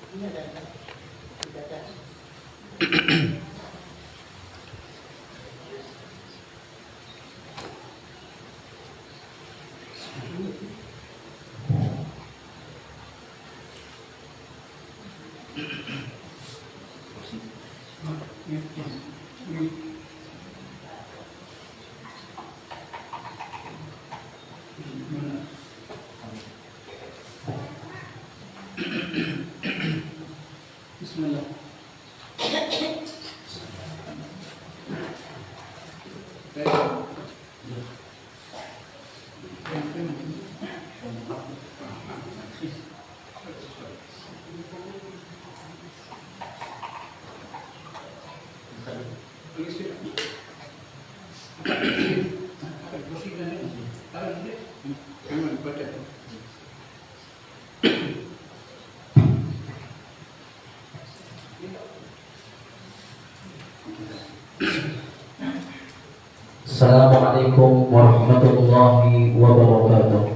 Bismillah. Assalamualaikum warahmatullahi wabarakatuh.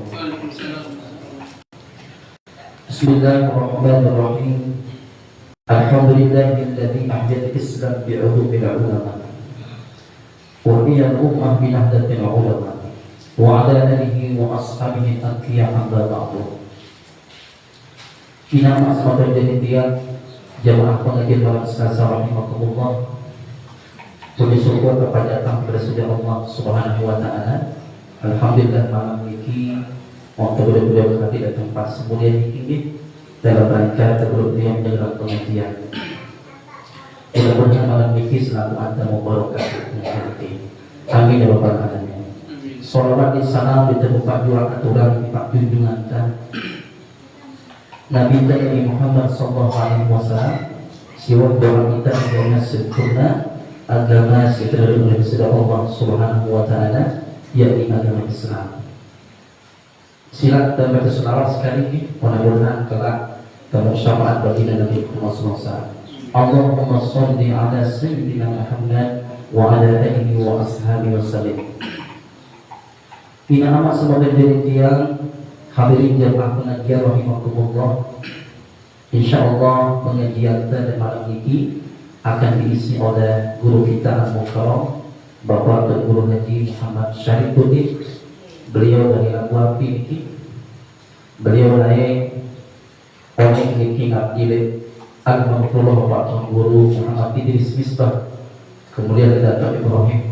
Bismillahirrahmanirrahim. Alhamdulillahilladzi ahyal Islam bi'ulubil ulama wa iyal ummah binahdatil ulama wa ala alihi wa ashabihi al-qiyam amba ba'du. Ina ma'asmatan jadidian jamaah pengajian malam sekalian rahimakumullah. Puji syukur kepada Allah Subhanahu wa Ta'ala. Alhamdulillah malam ini waktu beliau hadir di tempat semulia ini dalam rangka terburuk beliau menjalankan pengajian. Mudah-mudahan malam ini selalu ada mubarakah hati. Amin ya rabbal alamin. Salawat di salam ditemukan dua aturan di pak junjungan Nabi Muhammad sallallahu alaihi wasallam. Siwa doa kita dengan sempurna agama setelah oleh Allah Subhanahu wa Ta'ala, yakni agama Islam. Silat dan baca selawat sekali ini mudah-mudahan kelak kemusyawaratan bagi Nabi Muhammad SAW. Allahumma sholli ala sayyidina Muhammad wa ala alihi wa ashabihi wasallam. Ina amat semoga jadi tiang hadirin jamaah pengajian rahimakumullah. Insyaallah pengajian pada malam ini akan diisi oleh guru kita al-mukarram Bapak dan Guru Haji Muhammad Syarifuddin. Beliau dari Abu Api ini. Beliau naik oleh ini ngabdile al-Mahfullah Bapak Tuan Guru Muhammad Idris Misbah. Kemudian ada Dr. Ibrahim.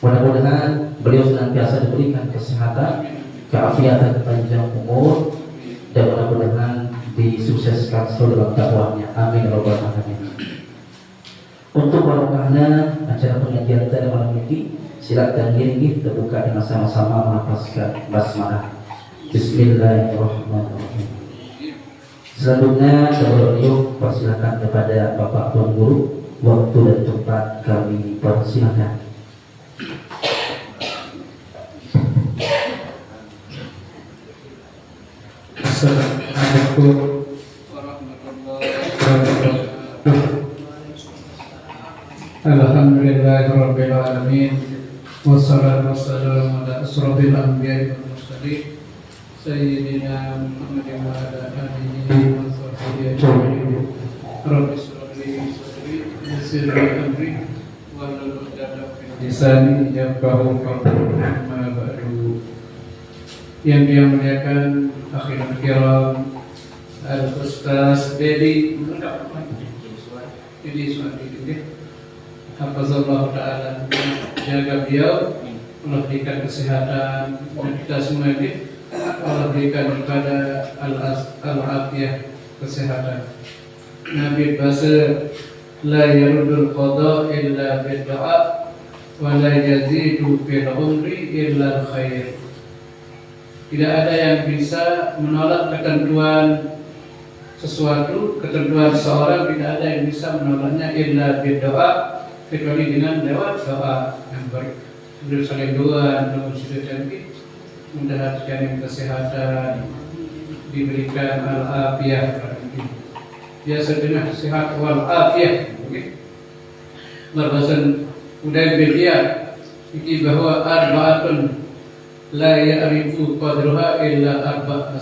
Mudah-mudahan beliau senantiasa diberikan kesehatan, keafiatan, panjang umur, dan mudah-mudahan disukseskan selalu dalam dakwahnya. Amin ya rabbal alamin. Untuk barokahnya acara pengajian pada malam ini, silakan diri terbuka dengan sama-sama melafazkan basmalah. Bismillahirrahmanirrahim. Selanjutnya beliau persilakan kepada Bapak Tuan Guru, waktu dan tempat kami persilakan. Assalamualaikum warahmatullahi wabarakatuh. Alhamdulillahirabbil alamin. Wassalatu wassalamu ala asrofil anbiya'i wal mursalin sayyidina Muhammadin wa ala alihi wa sahbihi ajma'in. Rabbi shrah li sadri wa yassir li amri wahlul 'uqdatam min lisani yafqahu qawli. Amma ba'du. Yang dimuliakan akhirat kiram Al-Ustaz Dedi Hafazallahu ta'ala, jaga beliau, Allah berikan kesehatan, dan kita semua ini Allah berikan kepada al-afiyah, kesehatan. Nabi bahasa la yarudul qada illa bid'a wa la yazidu fil umri illa khair. Tidak ada yang bisa menolak ketentuan sesuatu, ketentuan seorang tidak ada yang bisa menolaknya illa bid'a, kecuali dengan lewat doa yang saling doa untuk bersyukur mendapatkan kesehatan, diberikan al-afiyah. Biasa dengan sehat wal afiyah. Berbahasan Uday bin Iyad iki bahwa arba'atun la ya'rifu qadruha illa arba'.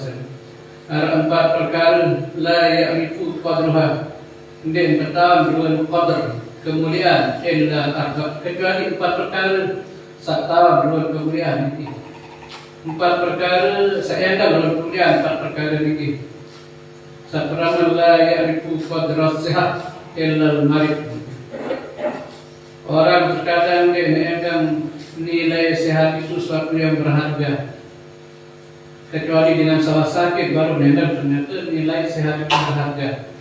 Ada 4 perkara la ya'rifu qadruha. Kemudian pertama berluan qadr, kemuliaan illa arbab, kecuali 4 perkara sakta berluan kemuliaan ini. 4 perkara saya dah berluan kemuliaan 4 perkara ini. Pertama la ya'rifu qadra sihat illa al-marid. Orang terkadang dia menganggap nilai sehat itu suatu yang berharga, kecuali dengan salah sakit baru menganggap ternyata nilai sehat itu berharga.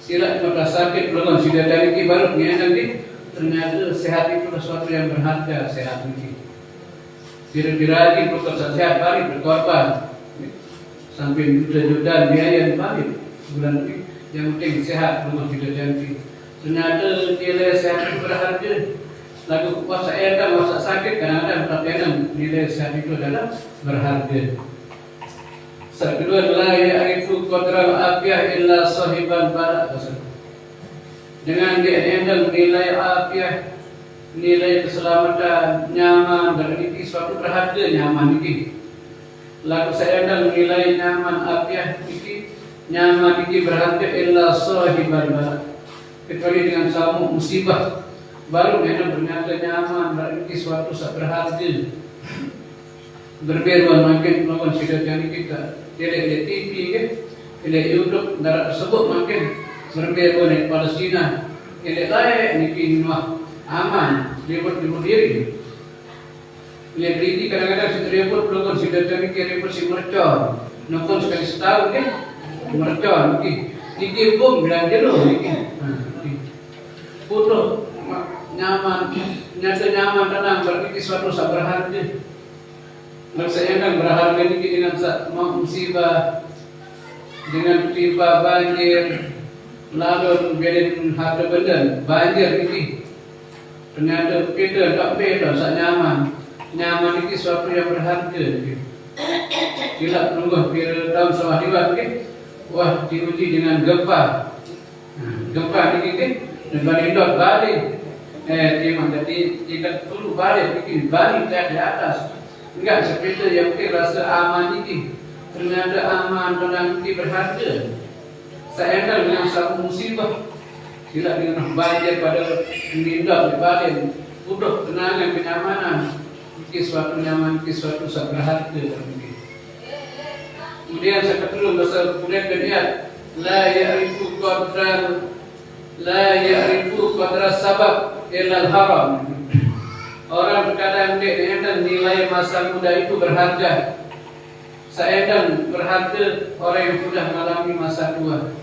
Sila mata sakit belum sudah dari ini baru menganggap ternyata sehat itu sesuatu yang berharga. Sehat ini kira-kira lagi bekerja sehat balik berkorban sampai juta-juta biaya balik bulan ini. Yang penting sehat belum sudah janji. Ternyata nilai sehat itu berharga. Lagu puasa edan, masa sakit kadang-kadang terkadang nilai sehat itu adalah berharga. Kedua la ya'rifu qadral afiyah illa sahibal balad. Dengan dia handle nilai afiyah, nilai keselamatan, nyaman, dan ini suatu berharga nyaman ini. Lalu saya handle nilai nyaman afiyah ini, nyaman ini berharga illa sahibal balad. Kecuali dengan samuk musibah baru memang ternyata nyaman, dan ini suatu berharga. Berbeda makin melakukan sidang kita. Lihat TV kan, lihat YouTube darat tersebut makin berbeda dengan Palestina. Lihat lain ni mah aman, ribut diri. Lihat ini kadang-kadang si ribut melakukan sidang kita ribut si mercon. Nonton sekali setahun kan, mercon. Ini bom bilang jenuh ini. Foto nyaman, nyata nyaman tenang berarti suatu berharga. Maksudnya kan berharga ini dengan musibah, dengan tiba banjir, lalu berin harta benda banjir ini. Ternyata kita tak beda, tak nyaman. Nyaman ini suatu yang berharga. Tidak tunggu kira tahun sewaktu ini, wah diuji dengan gempa. Gempa ini kan, dan balindot balik. Jadi jika dulu balik, bikin balik di atas. Enggak seperti yang kita rasa aman ini. Ternyata aman dan ini berharga. Saya kan dengan satu musibah, tidak dengan banjir pada menindak di balik, udah kenangan kenyamanan. Ini suatu nyaman, ini suatu berharga. Kemudian saya kedua bahasa kemudian lihat la ya'rifu qadra sabab illa al-haram. Orang terkadang dia dan nilai masa muda itu berharga. Saya dan berharga orang yang sudah mengalami masa tua.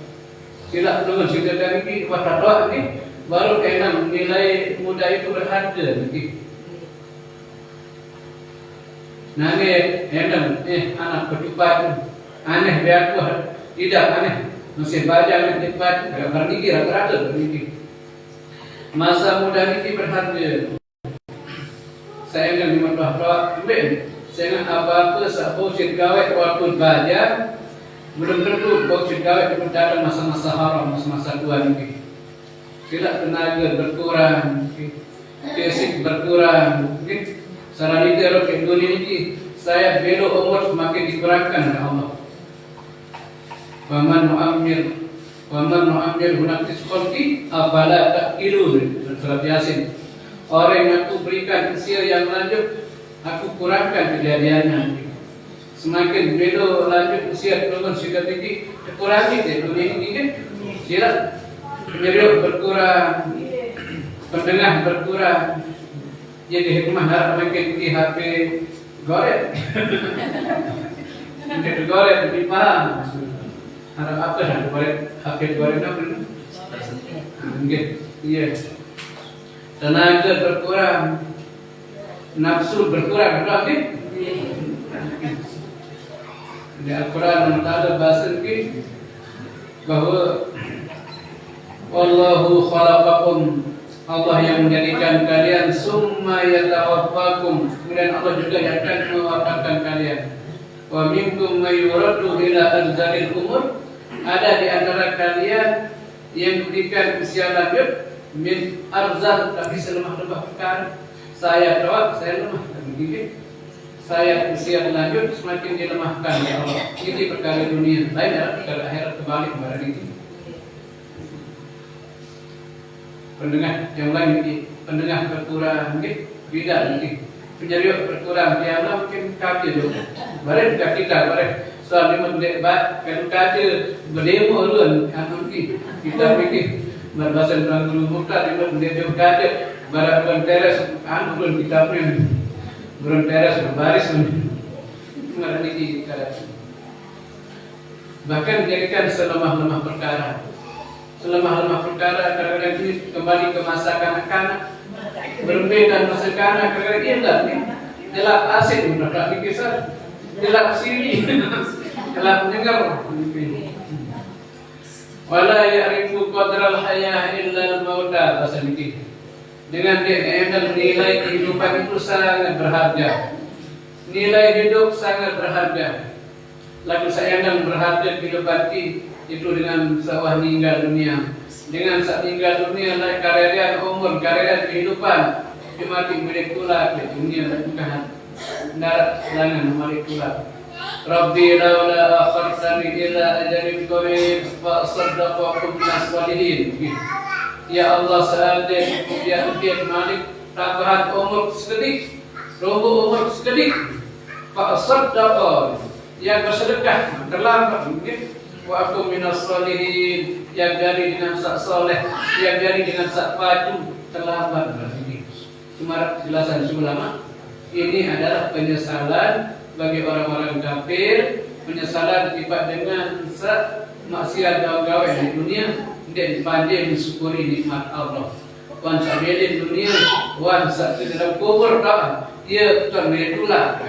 Tidak perlu juga dari wadah ini baru kena nilai muda itu berharga. Nanti endam anak berdebat aneh biar tidak aneh masih baca aneh debat berdikir rata-rata berdikir. Masa muda ini berharga. Saya akan dimantah saya apa-apa bau gawe waktu belajar belum tentu bau gawe itu datang masa-masa haram, masa-masa tua ini. Tidak tenaga berkurang, fisik berkurang. Salah lidah ke dunia ini saya belok umur semakin dikurangkan oleh Allah. Waman mu'amir hunakis kholki afala ta'kilun. Surat Yasin. Orang yang aku berikan usia yang lanjut, aku kurangkan kejadiannya. Semakin beliau lanjut usia turun sudah tinggi, kurangi dunia ini kan. Tidak penyeriuk berkurang, pendengar berkurang. Jadi hikmah harap makin tinggi HP goreng. Jadi goreng lebih paham. Harap apa yang goreng HP goreng apa? Mungkin iya. Tenaga berkurang, nafsu berkurang, betul? Di Al-Quran ada bahasa ini bahwa Allahu khalaqakum, Allah yang menjadikan kalian, summa yatawaffakum, kemudian Allah juga yang akan mewafatkan kalian. Wa minkum may yuraddu ila arzalil umur, ada di antara kalian yang diberikan usia lanjut min arzal, tapi selemah-lemah perkara. Saya doa, saya lemah begini. saya usia lanjut semakin dilemahkan ya Allah. Ini perkara dunia, lain adalah perkara akhirat kembali kepada itu. Pendengar yang lain ini, pendengar berkurang mungkin beda mungkin. Penyariut berkurang, dia mungkin kaki dulu. Barang kita, barang soal lima debat, kalau kaki berdemo dulu, mungkin kita fikir berbahasa Tuhan Guru Mukhtar lima debat kaki, barang teres, belum kita pun belum teres berbaris, mana ini kita. Bahkan dijadikan selemah-lemah perkara, selemah-lemah perkara kadang-kadang ini kembali ke masa kanak-kanak. Berbeda masa kanak kadang-kadang indah nih, jelak asik mereka dikisar, jelak sini, jelak mendengar. Wala ya'rifu qadral hayah illa al-mauta, bahasa ini. Dengan dia akan nilai kehidupan itu sangat berharga. Nilai hidup sangat berharga. Lalu saya akan berharga kehidupan itu dengan sawah meninggal dunia. Dengan saat meninggal dunia naik karya umur, karya kehidupan dimati milik pula di dunia bukan darat langan milik pula. Rabbi laula akhartani ila ajalin qarib fa asaddaq wa kum minas salihin. Ya Allah, seandainya dia malik tambahan umur sekedik, robo umur sekedik, fa asaddaq yang bersedekah terlambat mungkin. Wa aku minas solihin, yang dari dengan sak soleh, yang dari dengan sak padu terlambat berarti. Cuma jelasan ulama ini adalah penyesalan bagi orang-orang kafir, penyesalan tiba dengan sak maksiat gawe di dunia, tidak dipandai mensyukuri nikmat Allah. Wan sabili dunia, wan sak dalam kubur tak, ia termedulah.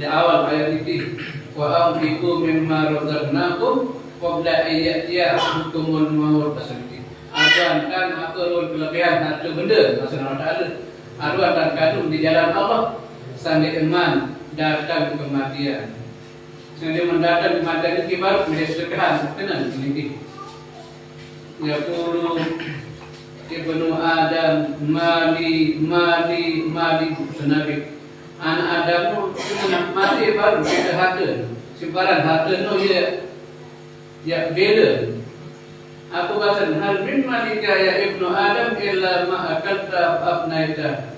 Di awal ayat ini. Wa amliku mimma razaqnakum qabla an ya'tiya ahadakumul maut pasal-pasal. Akan akan kelebihan harta benda maksudnya ada. Aruan dan kandung di jalan Allah sampai iman datang kematian. Sehingga mendatang kematian itu baru menjadi sedekah tenang ini. Ya qulu ibnu Adam mali senabi. Anak Adam itu mati baru kita harta. Simpanan harta itu ya bela. Aku baca hal min malika ya ibnu Adam illa ma akalta abnaita.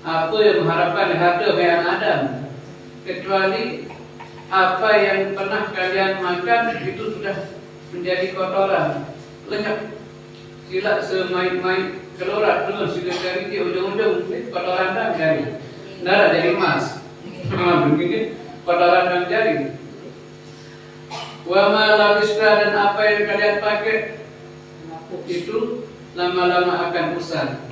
Apa yang mengharapkan harta bayan Adam kecuali apa yang pernah kalian makan itu sudah menjadi kotoran, lenyap. Sila semai-mai keluar terus sudah cari di ujung-ujung kotoran dah jadi. Nara jadi emas, begini kotoran yang jadi. Wa ma labista dan apa yang kalian pakai itu lama-lama akan usang.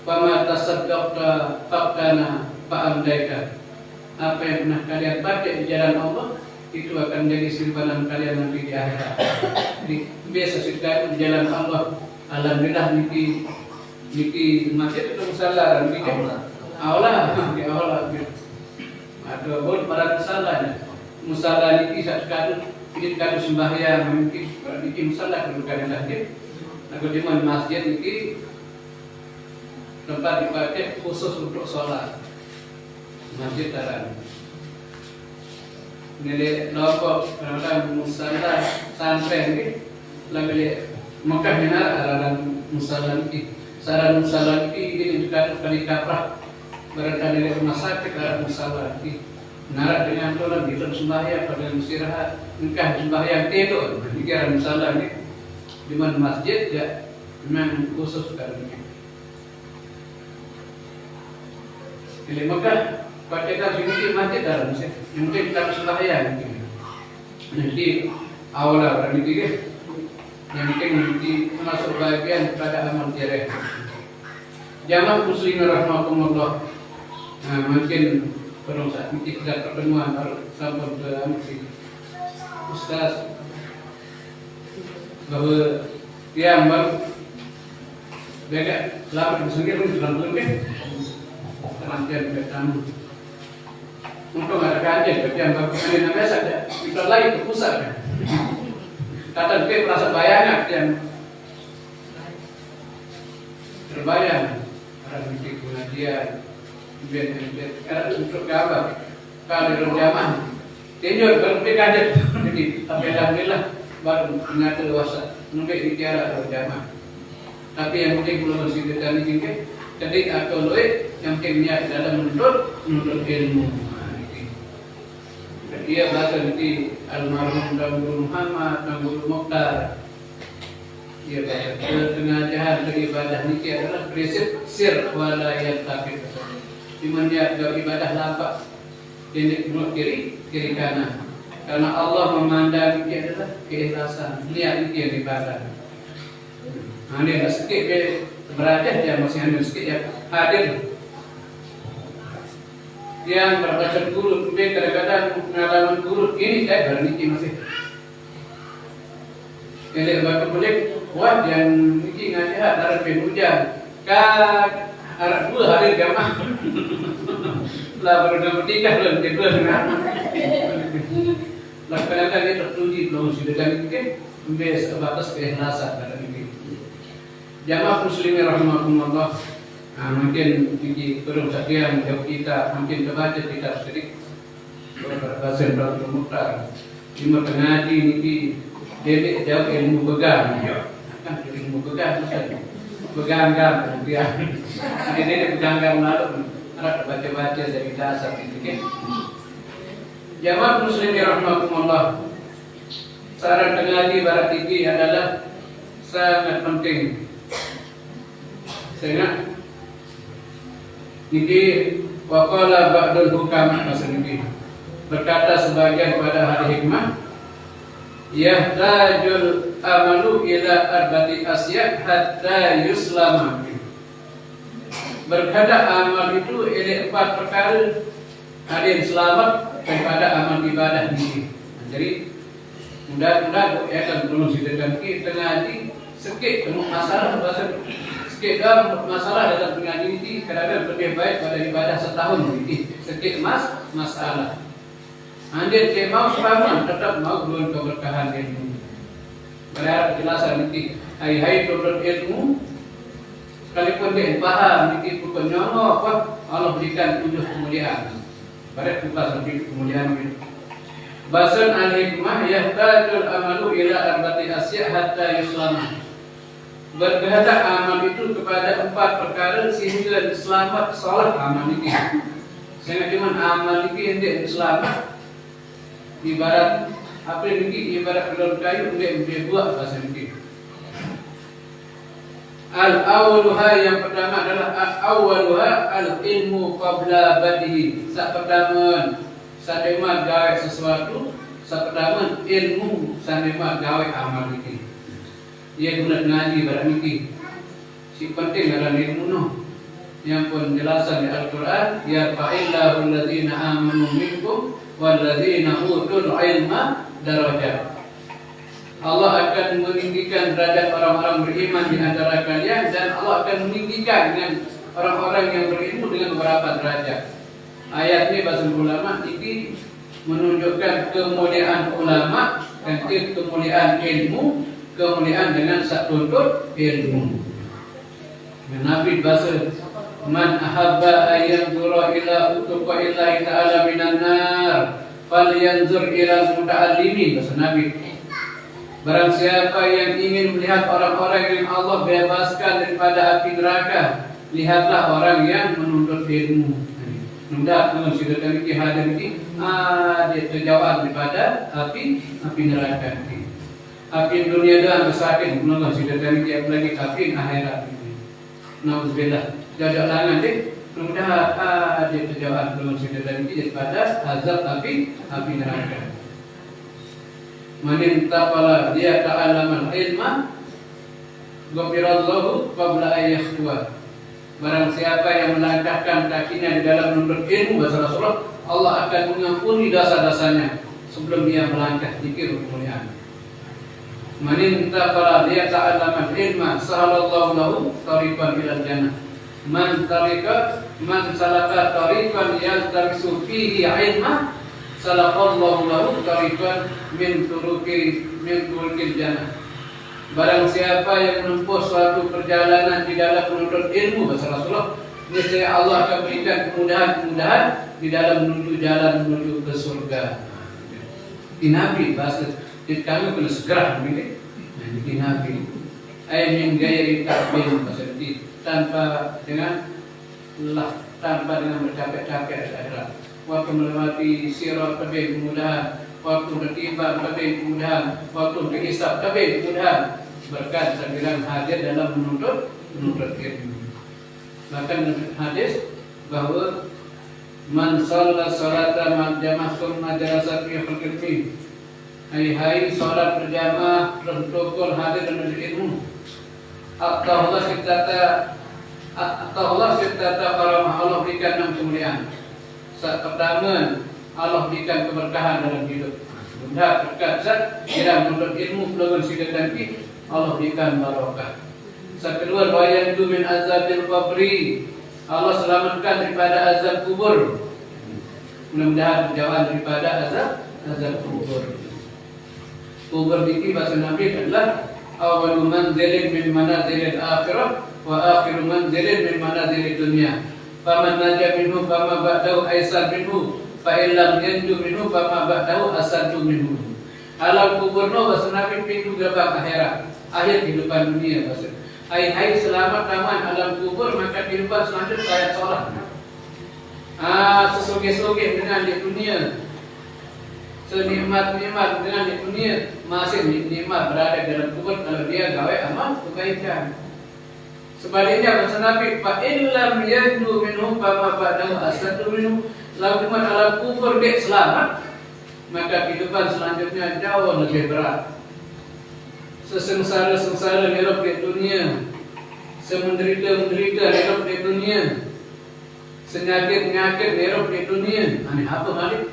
Fama tasaddaqta faqtana fa'amdaika. Apa yang pernah kalian pakai di jalan Allah itu akan jadi simpanan kalian nanti di akhirat. Biasa sekali di jalan Allah. Alhamdulillah niki masjid itu salah niki. Allah di Allah ada pun para musalahnya musalah ini sekali ini kadu sembahyang mungkin ini musalah kalau kalian lahir aku di masjid ini tempat dipakai khusus untuk sholat masjid taran nilai lopok dalam musalah santren ini lagi Mekah minar dalam musalah ini saran musalah ini juga kali kaprah berada di rumah sakit dalam musalah ini narak dengan tolong di dalam sembahyang pada istirahat engkau sembahyang tidur di dalam musalah ini di mana masjid ya memang khusus kali ini. Di Mekah pakai dalam sini masjid dalam masjid mungkin kita sembahyang jadi awal berani tiga yang penting termasuk bagian pada amal jariah. Jamaah muslimin rahmatullah. Mungkin perlu saat ini kita pertemuan sampai ke Ustaz bahwa yang baru beda lama bersendiri pun sudah lebih teman-teman bertamu. Untuk ada kajian bagi yang baru kalian biasa ada kita lagi ke pusat. Kata kita merasa bayangan yang terbayang ada bikin pengajian Era untuk apa? Kalau zaman tinjau berpikir jadi tapi alhamdulillah baru mengatur dewasa nunggu bicara zaman. Tapi yang penting belum masih kita ini jadi atau loe yang penting niat dalam menuntut ilmu. Dia bahasa nanti almarhum dan Guru Muhammad dan Guru Mokhtar. Dia bahasa pengajaran beribadah ini adalah prinsip sir wala yaltaqit. Di mana ibadah lapak ini mulut kiri kanan. Karena Allah memandang ini adalah keikhlasan. Niat itu yang ibadah. Ini sedikit berada dia masih hanya sedikit yang hadir. Yang berbaca guru, kadang-kadang pengalaman guru ini saya berniki masih. Yang baca boleh buat yang niki ngaji ada hujan. Harap dua hari jamaah. Lah baru bertikah belum kedua dengan. Lah kadang-kadang dia tertuji belum sudah dan mungkin bes batas keikhlasan dalam ini. Jamaah muslimin rahimakumullah. Mungkin di turun sekian jauh kita mungkin terbaca kitab sedikit berbahasa Ibrahim Mukhtar. Lima pengaji ini jadi jauh ilmu pegang. Kan ilmu pegang pegang dia. Jadi pegang lalu harap baca-baca dari dasar sedikit. Jamaah muslimin rahimakumullah. Saran pengaji barat tinggi adalah sangat penting. Sehingga Niki waqala ba'dul hukam maksudnya berkata sebagian pada ahli hikmah yahtajul amalu ila arba'ati asya hatta yuslama. Berkata amal itu ada 4 perkara ada yang selamat daripada amal ibadah ini. Jadi mudah-mudahan ya kan belum silakan kita ngaji sikit penuh masalah bahasa sekedar masalah dalam pengajian ini kadang-kadang lebih baik pada ibadah setahun ini sedikit masalah. Anda tidak mau sepaman tetap mau belum keberkahan ilmu. Berharap jelasan ini hai tuntut ilmu sekalipun dia paham ini bukan nyono apa Allah berikan 7 kemuliaan. Barat buka sampai kemuliaan itu. Bahasan al-hikmah yahtajul amalu ila arba'ati asya hatta yuslama. Berkata amal itu kepada 4 perkara sehingga selamat salah amal ini. Sehingga cuma amal ini yang selamat. Ibarat apa ini? Ibarat daun kayu dia buat bahasa ini. Al-awwaluha yang pertama adalah al-awwaluha al-ilmu qabla badihi. Saat pertama sadema gawe sesuatu, saat pertama ilmu sadema gawe amal ini. Ia guna ngaji berani si penting dalam ilmu no. Yang penjelasan di Al-Quran ya fa'illahu alladzina amanu minkum walladzina utul ilma darajat. Allah akan meninggikan derajat orang-orang beriman di antara kalian dan Allah akan meninggikan dengan orang-orang yang berilmu dengan beberapa derajat. Ayat ini bahasa ulama ini menunjukkan kemuliaan ulama dan kemuliaan ilmu. Kemuliaan dengan sak tuntut ilmu. Nabi bahasa man ahabba ayanzura ila utuqa illahi ta'ala minan nar falyanzur ila muta'allimin bahasa Nabi. Barang siapa yang ingin melihat orang-orang yang Allah bebaskan daripada api neraka, lihatlah orang yang menuntut ilmu. Mudah sudah kami hadir ini dia terjauhan daripada api neraka ini. Api dunia dah bersakin, menolak sudah dari dia lagi api akhirat ini. Nauzubillah. Jajak langan deh. Mudah ada terjauhan menolak sudah dari dia daripada azab api neraka. Man taqala dia ta'allama ilma ghafirallahu qabla ayyakhwa. Barang siapa yang melangkahkan kakinya di dalam menuntut ilmu bahasa Rasulullah, Allah akan mengampuni dosa-dosanya sebelum dia melangkah zikir kemuliaan. Man intaqala dia ta'allama ilma sahalallahu lahu tariqan ilal jannah. Man salaka tariqan yaltamisu fihi ilma salaqallahu lahu tariqan min turukil jannah. Barang siapa yang menempuh suatu perjalanan di dalam menuntut ilmu bahasa Rasulullah, Niscaya Allah akan berikan kemudahan-kemudahan di dalam menuju jalan menuju ke surga. Di Nabi bahasa kalau kena segera begitu. Di Nabi ayat yang gaya takbir bahasa itu tanpa dengan bercapek-capek ada. Waktu melewati sirat lebih kemudahan, waktu bertiba lebih kemudahan, waktu berhisab lebih kemudahan. Berkat sambilan hadir dalam menuntut ilmu. Bahkan hadis bahawa man shalla salata man jama'a sunnah jalasat fi khalqi. Hai salat berjamaah berkumpul hadir dan ilmu. Allah serta karamah Allah berikan 6 kemuliaan. Saat pertama Allah berikan keberkahan dalam hidup. Benda berkat kira menuntut ilmu peluang silakan Allah berikan barakah. Saat kedua, wayanju min azabil qabri. Allah selamatkan daripada azab kubur. Mudah-mudahan jauhan daripada azab kubur. Kubur ini bahasa Nabi adalah awalu manzilin min manazilil akhirah wa akhiru manzilin min manazilid dunya. Faman naja minhu fama ba'dahu aisar minhu fa illam yanju minhu fama ba'dahu asadu minhu. Alam kubur no bahasa Nabi pintu gerbang akhirat, akhir kehidupan dunia bahasa. Hai selamat taman alam kubur, maka kehidupan selanjutnya saya sholat. Sesuge-suge dengan di dunia, senikmat-nikmat dengan di dunia, masih nikmat berada dalam kubur kalau dia gawe amal kebaikan. Sebaliknya bahasa Nabi, fa illam yanju minhum fama ba'dahu asadu minhum. Lalu alam kubur dia selamat, maka kehidupan selanjutnya jauh lebih berat. Sesengsara-sengsara hidup di dunia, semenderita-menderita hidup di dunia, senyakit-nyakit hidup di dunia. Aneh apa balik?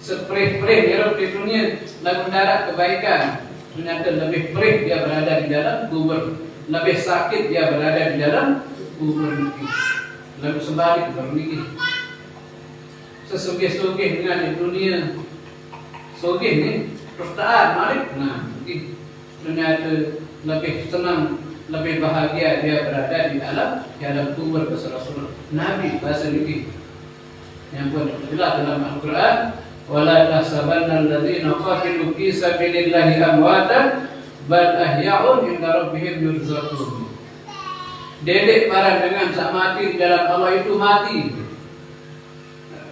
Seperih-perih hidup di dunia, lalu mendarat kebaikan. Ternyata lebih perih dia berada di dalam kubur, lebih sakit dia berada di dalam kubur ini. Lalu sebalik berbunyi, sesugih-sugih dengan di dunia, sugih ni perasaan malik. Nah, ternyata lebih senang, lebih bahagia dia berada di dalam kubur kata Rasulullah. Nabi bahasa ini yang pun jelas dalam Al-Quran, wala tahsabanna alladzina qatilu fi sabilillahi amwatan bal ahya'un inda rabbihim yurzaqun. Dedek para dengan sak mati di dalam Allah itu mati.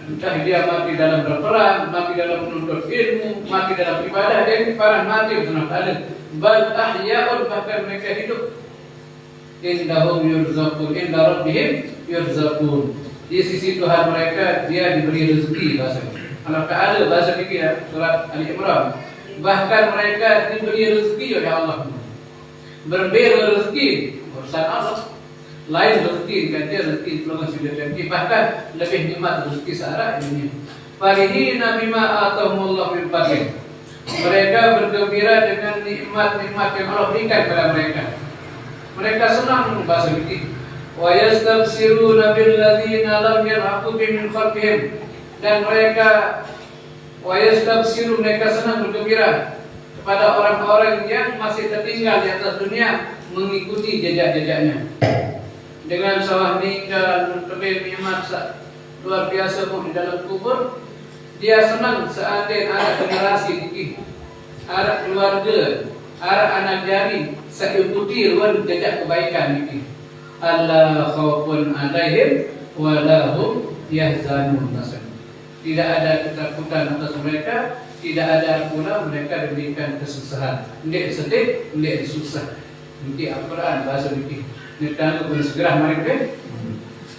Entah dia mati dalam berperang, mati dalam menuntut ilmu, mati dalam ibadah, dia para mati benar ada. Bal ahya'un, bahkan mereka hidup. Indahum yurzaqun, inda rabbihim yurzaqun. Di sisi Tuhan mereka dia diberi rezeki bahasa. Allah Taala bahasa fikih surat Ali Imran. Bahkan mereka diberi rezeki oleh Allah. Berbeda rezeki urusan Allah. Lain rezeki ganti rezeki peluang sudah rezeki, bahkan lebih nikmat rezeki searah ini. Farihina bima atahumullah min fadlih. Mereka bergembira dengan nikmat-nikmat yang Allah berikan kepada mereka. Mereka senang bahasa fikih. Wa yastabsiruna bil ladzina lam yarhaqu min khalqihim. Dan mereka wa yastabsiru, mereka senang bergembira kepada orang-orang yang masih tertinggal di atas dunia mengikuti jejak-jejaknya. Dengan sawah meninggal lebih nikmat luar biasa pun di dalam kubur, dia senang seandainya ada generasi dikit, ada keluarga, ada anak jari seikuti ruang jejak kebaikan dikit. Allah khaufun alaihim walahum yahzanun. Tidak ada ketakutan atas mereka, tidak ada pula mereka diberikan kesusahan. Tidak sedih, tidak susah. Nanti Al-Quran bahasa dikit. Kita pun segera mereka.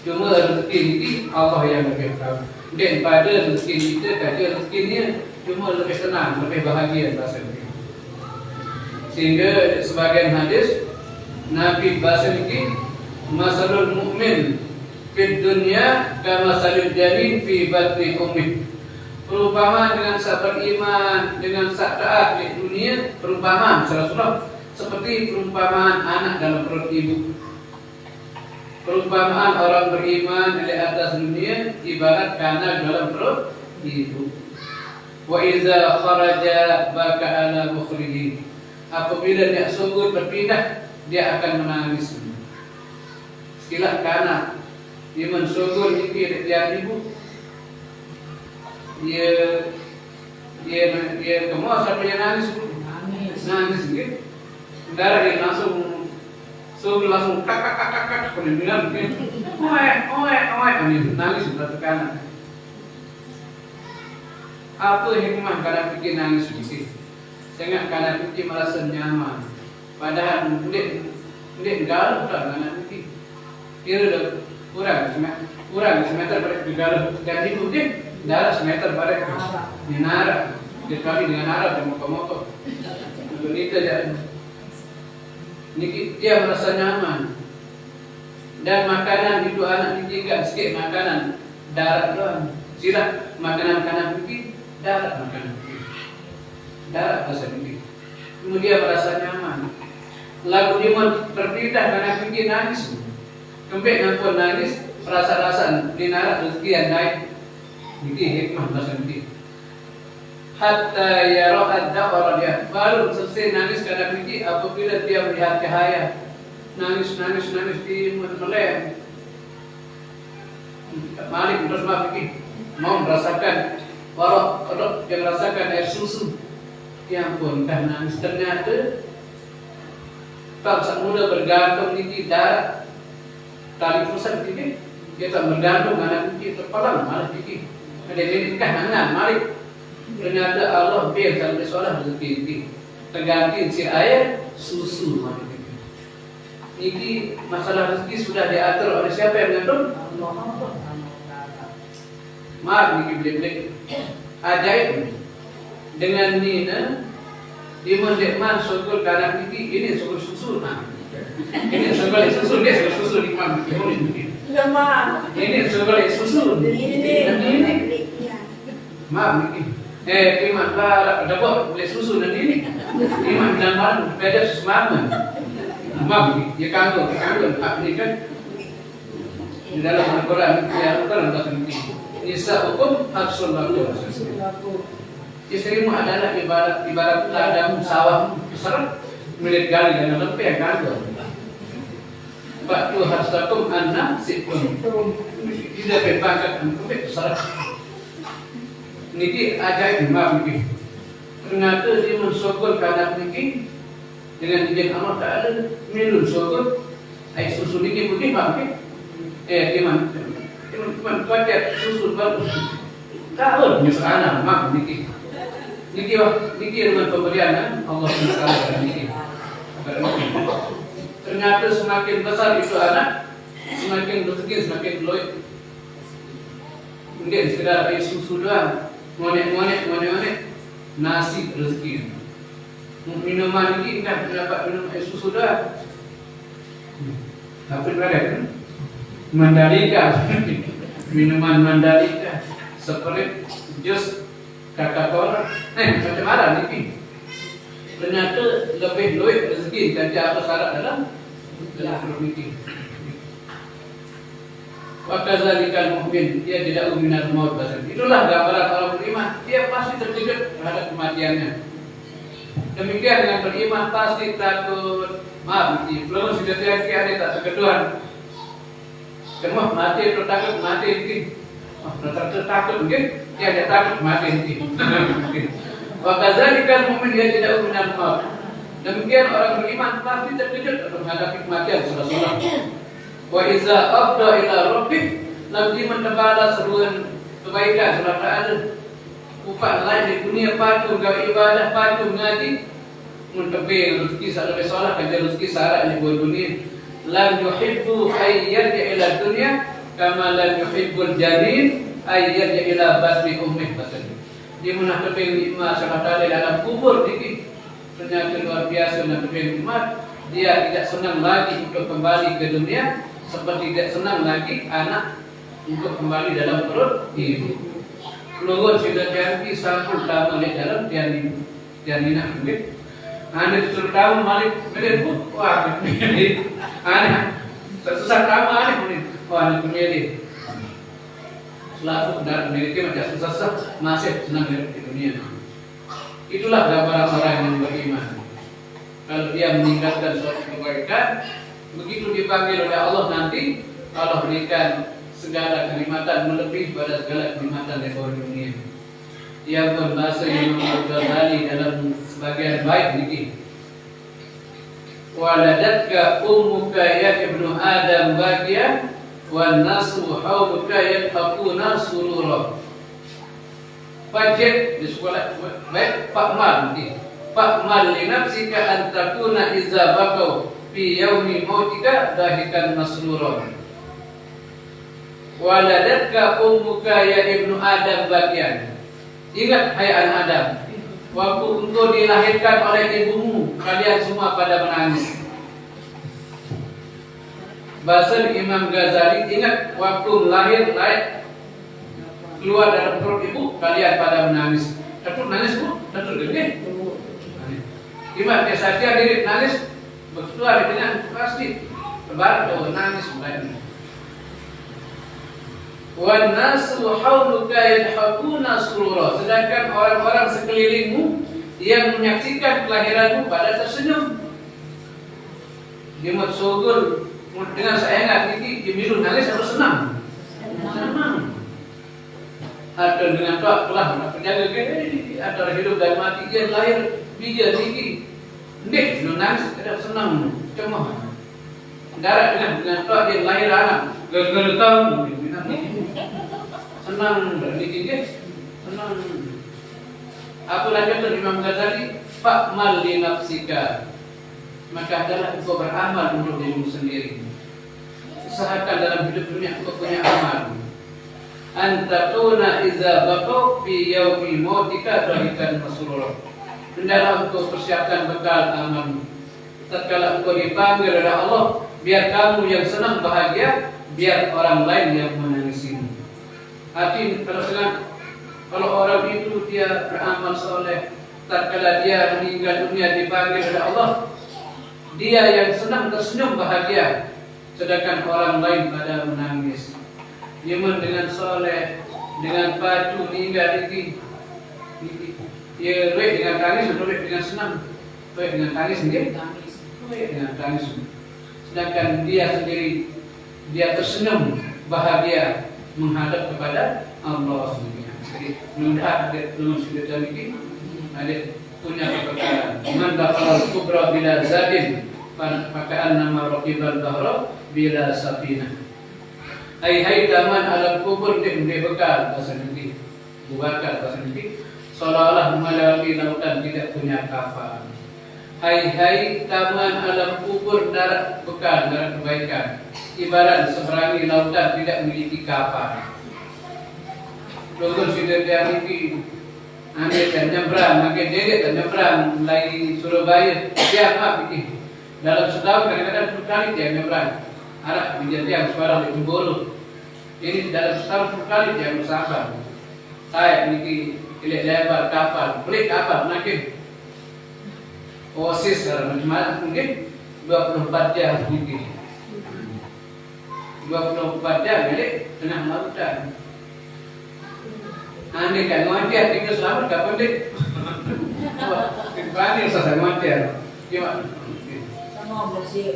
Cuma rezeki ini Allah yang lebih tahu. Daripada rezeki kita, kata rezekinya cuma lebih tenang, lebih bahagia bahasa ini. Sehingga sebagian hadis Nabi bahasa ini, masalul mu'min fid dunya kama salil janin fi batni ummih. Perumpamaan dengan sahabat iman, dengan sak taat di dunia, perumpamaan Rasulullah seperti perumpamaan anak dalam perut ibu. Perumpamaan orang beriman di atas dunia ibarat kanal dalam perut ibu. Wa iza kharaja baka ala mukhrihi. Apabila dia sungguh berpindah, dia akan menangis. Istilah kanal Dia mensogol niki dia ibu. Dia kemau sampai dia nangis gitu. Darah dia langsung sogol langsung kak kemudian nangis berarti kanan. Apa hikmah karena bikin nangis sedikit? Sehingga karena bikin merasa nyaman. Padahal dia galau tak karena bikin. Dia udah kurang semeter pada galau dan itu dia darah semeter pada dinara. Kecuali dengan arah dan motor. Begitu dia merasa nyaman. Dan makanan itu anak ini enggak sedikit makanan darah doang. Sila makanan kanan bikin darah makanan bikin. Darah rasa bikin. Kemudian merasa nyaman. Lagu dia berpindah karena bikin nangis. Kembali ngampun nangis, rasa-rasa dinara rezeki yang naik. Bikin hikmah rasa bikin. Hatta yara ad-dawara dia baru selesai nangis karena bikin apabila dia melihat cahaya. Nangis di meleleh. Malik terus bikin mau merasakan warok dia merasakan air susu. Ya ampun, dah nangis ternyata tak muda bergantung di darah tali pusat ini dia tak bergantung karena bikin terpalang malah bikin ada ini kahanan Malik. Ternyata Allah biar sampai sholat rezeki ini terganti si air susu. Ini masalah rezeki sudah diatur oleh siapa yang mengatur? Maaf ini beli-beli ajaib dengan Nina di mendekman sokol karena ini sokol susu ini sokol susu dia sokol susu di mana ini sokol susu ini maaf ini iman lah dapat beli susu dan ini iman bilang malu beda sesama maaf ya kanggo ini kan di dalam Al-Quran ya Al-Quran tak Nisa hukum haksul laku. Istrimu adalah ibarat ladang sawah besar milik gali dan lempe yang kagak. Batu hasakum anak sikun. Tidak berbakat untuk besar. Niki ajaib maaf niki. Ternyata dia mensokol karena niki dengan izin Allah Taala minum sokol air susu niki putih maaf niki. Gimana? Cuman pakai susu baru. Tahu nyusul anak maaf niki. Niki dengan pemberian Allah SWT niki. Ternyata semakin besar itu anak, semakin rezeki semakin loy. Mungkin sekedar air susu doang, monek nasi rezeki. Minuman ini enggak dapat minum air susu doang. Tapi ada Mandalika, minuman Mandalika, seperti jus Coca-Cola, macam mana ni? Ternyata lebih luas rezeki dan apa syarat dalam rezeki. Wakazalikan mukmin dia tidak minal maut basar. Itulah gambaran orang beriman. Dia pasti terkejut terhadap kematiannya. Demikian dengan beriman pasti takut. Maaf, belum sudah tiada tak terkeduan. Semua mati itu takut mati ini. Takut mungkin dia ada takut mati ini. Wakazalikan mukmin dia tidak minal maut. Demikian orang beriman pasti terkejut menghadapi kematian salah. Wa iza afda ila rabbih nanti mendapatkan seruan kebaikan salah Ta'ala. Upah lain di dunia patuh gawe ibadah patuh ngaji mentebing rezeki salah salah kerja rezeki syarat di dunia. Lam yuhibbu ayyarja ila dunia kama lam yuhibbul janin ayyarja ila batni ummih basari. Dia menakutkan nikmat salah Ta'ala dalam kubur ini. Ternyata luar biasa menakutkan nikmat. Dia tidak senang lagi untuk kembali ke dunia seperti tidak senang lagi anak untuk kembali dalam perut ibu. Keluar sudah jadi satu tahun di dalam janinah mungkin. Anda disuruh tahu malik melihat wah ini aneh. Susah tahu aneh mungkin. Wah ini pemilih. Selalu dan memiliki macam susah masih senang di dunia. Itulah gambaran orang yang beriman. Kalau dia meninggalkan suatu kebaikan, begitu dipanggil oleh Allah nanti Allah berikan segala kenikmatan melebihi pada segala kenikmatan di bawah dunia. Ia berbahasa Imam Al-Ghazali dalam sebagian bait ini. Waladatka ummuka ya ibnu Adam bagian wan nasu hauluka yadhaquna surura. Fajid di sekolah baik Pak Mal ni. Pak Mal li nafsika an takuna iza baqau fi yaumi mautika dahikan masrura. Waladatka ummuka ya ibnu Adam bagian. Ingat hai anak Adam, waktu engkau dilahirkan oleh ibumu, kalian semua pada menangis. Bahasa Imam Ghazali, ingat waktu lahir keluar dalam perut ibu, kalian pada menangis. Tentu nangis bu, tentu gede. Gimana saja diri nangis, keluar dengan pasti baru nangis mulai. Wan nasu hauluka yadhaquna surura. Sedangkan orang-orang sekelilingmu yang menyaksikan kelahiranmu pada tersenyum. Dimut sugul dengan sayangat ini dimilu nangis atau senang? Senang. Atau dengan tok telah penjaga gini antara hidup dan mati dia lahir bija tinggi. Nek lu nangis tidak senang cuma. Darat dengan tok dia lahir anak gergeretam senang berdidik senang. Aku lanjutkan Imam Ghazali, Pak mal li nafsika, maka adalah engkau beramal untuk dirimu sendiri. Usahakan dalam hidup dunia engkau punya amal. Antatuna iza baqau fi yaumi mautika dahikan masrura. Hendaklah engkau persiapkan bekal amalmu. Tatkala engkau dipanggil oleh Allah, biar kamu yang senang bahagia, biar orang lain yang menangisimu. Hati kalau orang itu dia beramal soleh, tatkala dia meninggal dunia dipanggil oleh Allah, dia yang senang tersenyum bahagia, sedangkan orang lain pada menangis. Dia dengan soleh, dengan patuh meninggal ini, dia baik dengan tangis, baik dengan senang, baik dengan tangis sendiri, baik dengan tangis. Sedangkan dia sendiri, dia tersenyum bahagia menghadap kepada Allah. Jadi mudah dalam sudut ini ada punya kekekalan. Man dakhala al-kubra bila zadin maka annama raqibal bahra bila safinah. Hai taman alam kubur di bekal bahasa nanti bubarkan bahasa nanti seolah-olah melewati lautan tidak punya kapal. Hai taman alam kubur darat bekal, darat kebaikan, ibarat seberangi lautan tidak memiliki kapal. Dokter sudah dia memiliki ambil dan nyebrang, makin jerit dan nyebrang mulai Surabaya. Dia apa begini? Dalam setahun kadang-kadang 10 kali dia nyebrang. Arah menjadi suara di Bengkulu. Ini dalam setahun 10 kali dia bersabar. Saya memiliki ilik lebar kapal, pelik kapal makin. Oasis macam mungkin 24 jam mungkin. 24 jam milik tengah lautan. Ane kan ngocet tinggal selamat tak pandai. Berani saya ngocet. Gimana?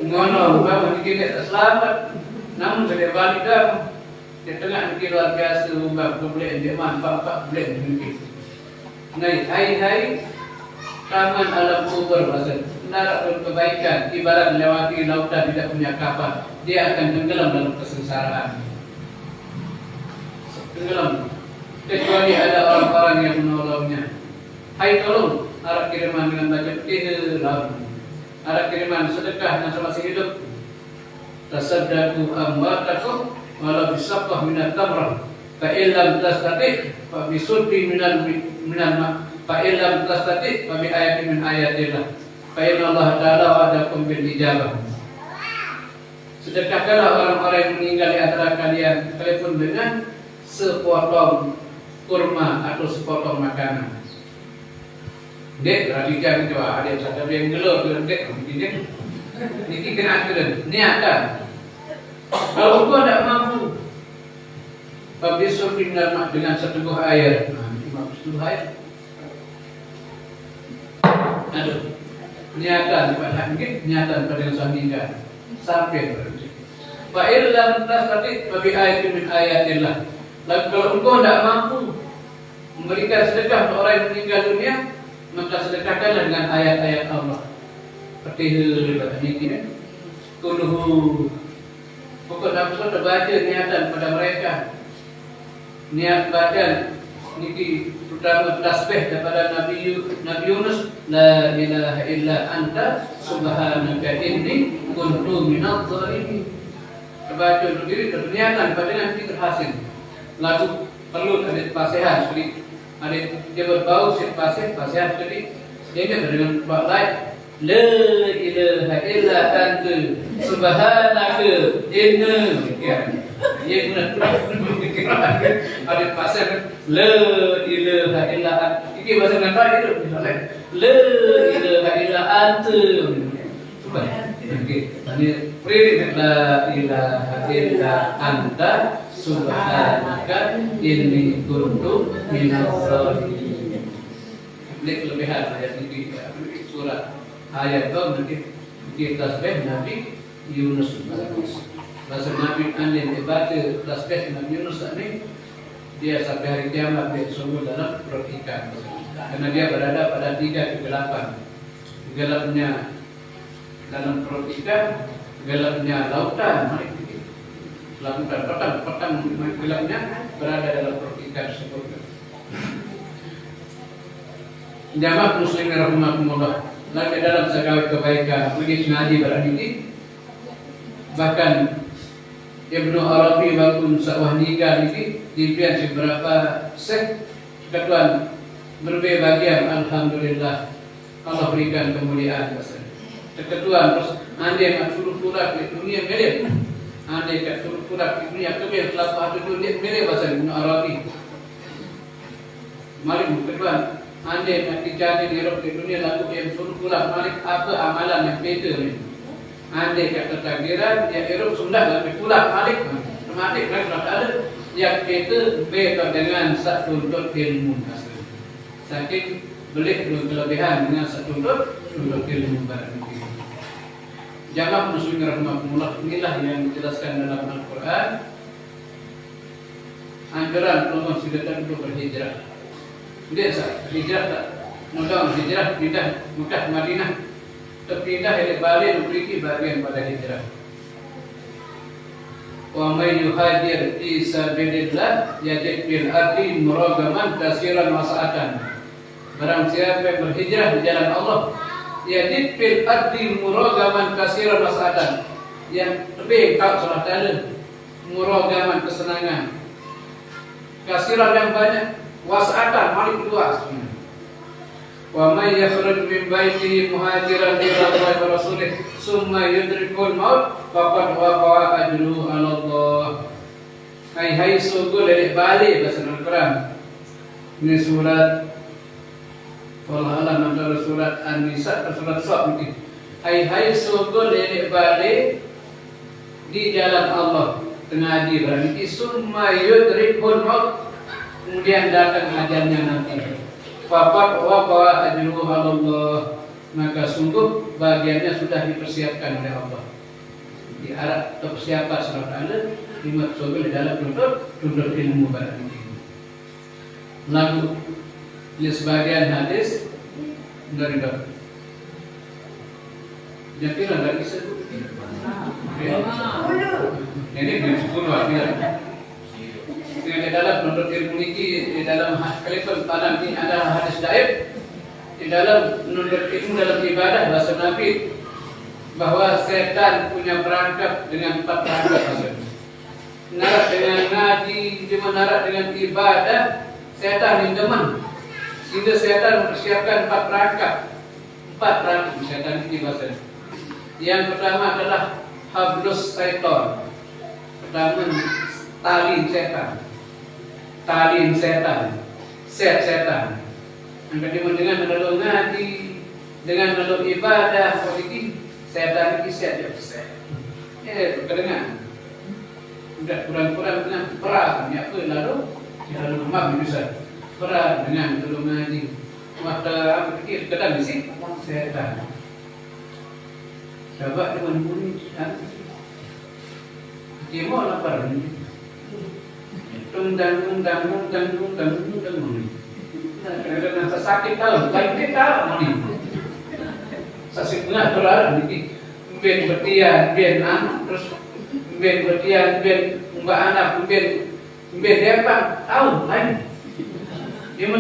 Ngono, bapak ini selamat. Namun saya balik dah. Di tengah ini luar biasa umat boleh dia manfaat boleh mungkin. Hai taman alam kubur bahasa. Narak kebaikan ibarat melewati lautan tidak punya kapal, dia akan tenggelam dalam kesengsaraan. Tenggelam. Kecuali ada orang-orang yang menolongnya. Hai tolong, arak kiriman dengan baca lalu. Arak kiriman sedekah yang masih hidup. Tasaddaqu amwatakum walau bisaqah minat tamrah. Fa illam tastati fa bisuddi minal fa illam tastati fa bi ayatin min ayatillah. Fa inna Allah ta'ala wa'adakum bil ijabah. Sedekahkanlah orang-orang yang meninggal di antara kalian, sekalipun dengan sepotong kurma atau sepotong makanan. Dek, radikal itu ada yang yang gelap dek, ini kena akhiran, niatan. Kalau kau tidak mampu, Pabisur dengan seteguh air. Seteguh air. Aduh, niatan pada mungkin niatan pada yang sudah meninggal sampai berarti. Fa illam tastati fa bi ayatin min ayatillah. Lalu kalau engkau tidak mampu memberikan sedekah untuk orang yang meninggal dunia, maka sedekahkanlah dengan ayat-ayat Allah. Seperti ini, Kuluhu. Pokok dalam surat baca niatan pada mereka. Niat badan niki terutama tasbih daripada Nabi Yunus, la ilaha illa anta subhanaka inni kuntu minadh dhalimin. Baca diri niatan pada nanti terhasil. Lalu perlu ada pasihan seperti ada dia berbau pasihan seperti dia dengan bab lain, la ilaha illa anta subhanaka inni dia guna ada pasal la ilaha illa anta. Ini bahasa Melayu itu misalnya la ilaha illa anta. Coba. Okey. Ini predicate la ilaha illa anta subhanaka inni kuntu minadh dhalimin. Ini kelebihan ayat ini surat ayat itu nanti kita tasbih Nabi Yunus. Bahasa Nabi andin dibaca tasbih Nabi Yunus ini, dia sampai hari kiamat dia sungguh dalam perut ikan. Karena dia berada pada 3 kegelapan. Gelapnya dalam perut ikan, gelapnya lautan. Lautan petang gelapnya berada dalam perut ikan tersebut. Jamaah muslimin rahimakumullah. Lagi dalam segala kebaikan, pergi ngaji berani ini, bahkan Ibnu Arabi walaupun sawah nikah ini dipian beberapa ketuan berbagai bagian. Alhamdulillah Allah berikan kemuliaan ketuan. Terus andai kat suruh turak di dunia mirip, andai kat suruh turak di dunia kebir selapa ada dunia mirip bahasa Ibnu Arabi. Mari ketuan andai kat dijadi di dunia lalu yang suruh turak malik apa amalan yang beda ni. Andai kata takdiran, ya Eropa sudah lebih pula balik, tematik kan sudah ada. Yang kita beda dengan satu tuntut ilmu. Saking beli kelebihan dengan satu tuntut ilmu barang ini. Jamaah muslimin rahimakumullah, inilah yang dijelaskan dalam Al-Quran. Anjuran untuk silakan untuk berhijrah. Dia hijrah tak? Mudah hijrah pindah Mekah Madinah. Terpindah dari balik memiliki bagian pada hijrah. Wa may yuhajir fi sabilillah yajid fil ardi muragaman katsiran wa sa'atan. Barang siapa yang berhijrah di jalan Allah, yajid fil ardi muragaman katsiran wa sa'atan. Yang lebih kau salah taala muragaman kesenangan. Katsiran yang banyak, wa sa'atan malik luas. Wa may yakhruj min baitihi muhajiran ila Allah wa rasulih summa yudrikul maut faqad waqa'a ajruhu 'ala Allah. Hai sungguh dari balik bahasa Al-Quran. Ini surat Al-Alam antara surat An-Nisa atau surat Sad mungkin. Hai sungguh dari balik di jalan Allah tengah hari berarti summa yudrikul maut, kemudian datang ajalnya nanti. Faqad waqa'a ajruhu 'ala Allah, maka sungguh bagiannya sudah dipersiapkan oleh Allah. Di arah persiapan surah Allah dimaksudkan di dalam tuntut ilmu pada ini. Lalu di sebagian hadis dari Nabi. Jadi lagi sebut. Ini di 10 artinya. Di dalam menurut ilmu ini, di dalam khalifah padam ini adalah hadis daib. Di dalam menurut ilmu dalam ibadah bahasa Nabi bahwa setan punya perangkap dengan 4 perangkap. Menarak dengan ngaji, menarak dengan ibadah, setan yang demen. Sehingga setan mempersiapkan 4 perangkap. 4 perangkap setan ini bahasa. Yang pertama adalah hablus syaitan. Pertama tali setan. Tali setan, setan. Yang kedua dengan menolong ngaji, dengan menolong ibadah, politik, setan ini set. Kedengar. Sudah kurang-kurang dengan perang, ya apa lalu rumah bisa perang dengan menolong ngaji. Waktu apa pikir kadang di sini setan. Coba dengan bunyi Imo lapar. Tundang. Kadang-kadang sakit tahu, baik tahu ni. Sakit nggak terlalu ni. Ben bertian, ben terus ben bertian, ben mbak anak, ben depan tahu lain. Dia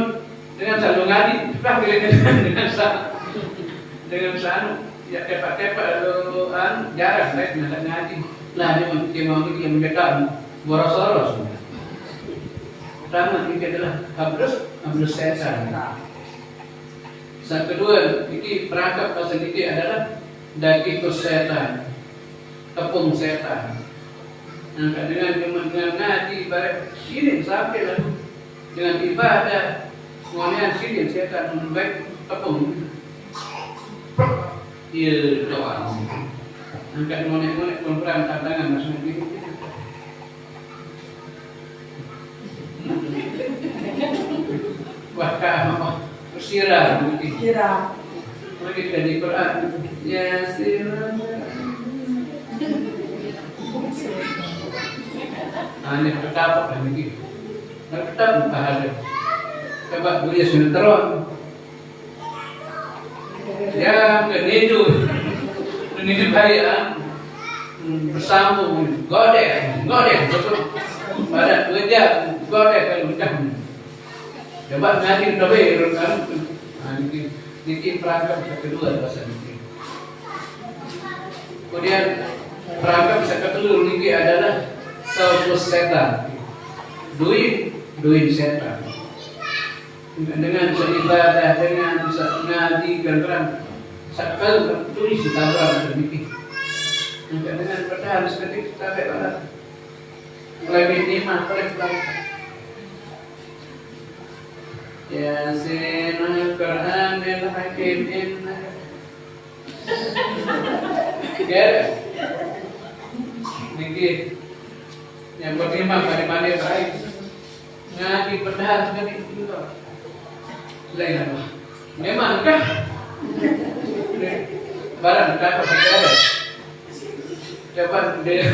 dengan selalu ngaji, dengan ya tepat jarang lain dengan ngaji. Lah dia mau membedakan boros-boros. Pertama ini adalah habrus setan. Yang kedua, ini perangkap pasal ini adalah dakikus setan, tepung setan. Nah, dengan ngaji ibarat sini sampai lalu dengan ibadah semuanya sini setan membaik tepung. Iya doa. Angkat monek perang tantangan masuk ini. Wah, sirah. Lagi dari Quran. Ya sirah. Ini ketapuk lah begini. Ketapuk pahala. Coba boleh sinetron. Ya, kenedu baik bersambung, godek, betul. Pada kerja, godek kalau udah. Coba ngaji lebih kan. Ini perangkap kedua bahasa ini. Kemudian perangkap kedua ini adalah saus setan. Duit setan. Dengan beribadah, dengan bisa ngaji, kan sakal tulis di tabrak sedikit. Dengan bertahan sedikit sampai pada lebih lima perempuan. Yasin al-Quran al-Hakim inna. Ya. Niki yang berlima mana baik. Ngaji bertahan sedikit juga. Lain apa? Memangkah barang dapat saja. Dapat dia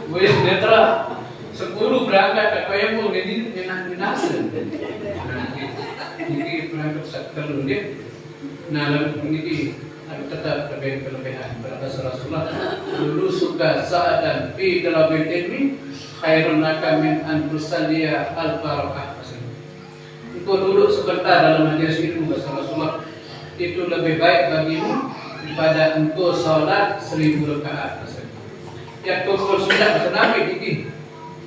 boleh netra 10 berangkat ke Koyambo ini dinasa. Ini berangkat sekali dia. Nah, ini tetap kelebihan berkata Rasulullah dulu suka sa'adan fi talabil ilmi khairun laka min an tusalliya al-barakah. Engkau duduk sebentar dalam majelis ilmu kata Rasulullah itu lebih baik bagimu daripada engkau salat 1000 rakaat. Ya kau sudah Nabi ini.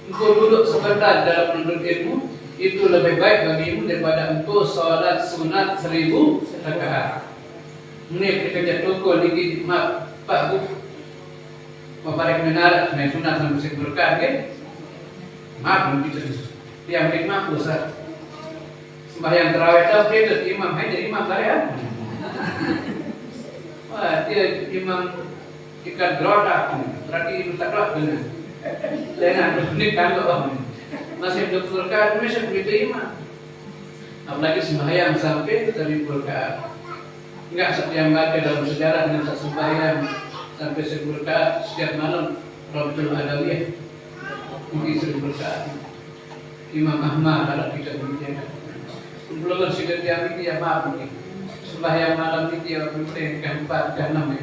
Engkau duduk sebentar dalam menuntut ilmu itu lebih baik bagimu daripada engkau salat sunat 1000 rakaat. Ini kerja toko lagi maaf Pak Bu. Bapak menara naik sunat sampai 1000 rakaat ke? Maaf begitu. Yang nikmat besar. Sembahyang tarawih dah dia imam, hanya imam saya. Wah, dia imam ikat gerodak, berarti itu tak gerak benar. Lena, ini kan loh. Masih 20 rakaat masih begitu imam. Apalagi sembahyang sampai 1000 rakaat. Enggak setiap baca dalam sejarah dengan sembahyang sampai 1000 rakaat setiap malam Rabbul Adawiyah. Mungkin 1000 rakaat. Imam Ahmad kalau tidak demikian. Belum sudah diambil dia maaf ni. Sembahyang malam ni dia boleh keempat, keenam ni.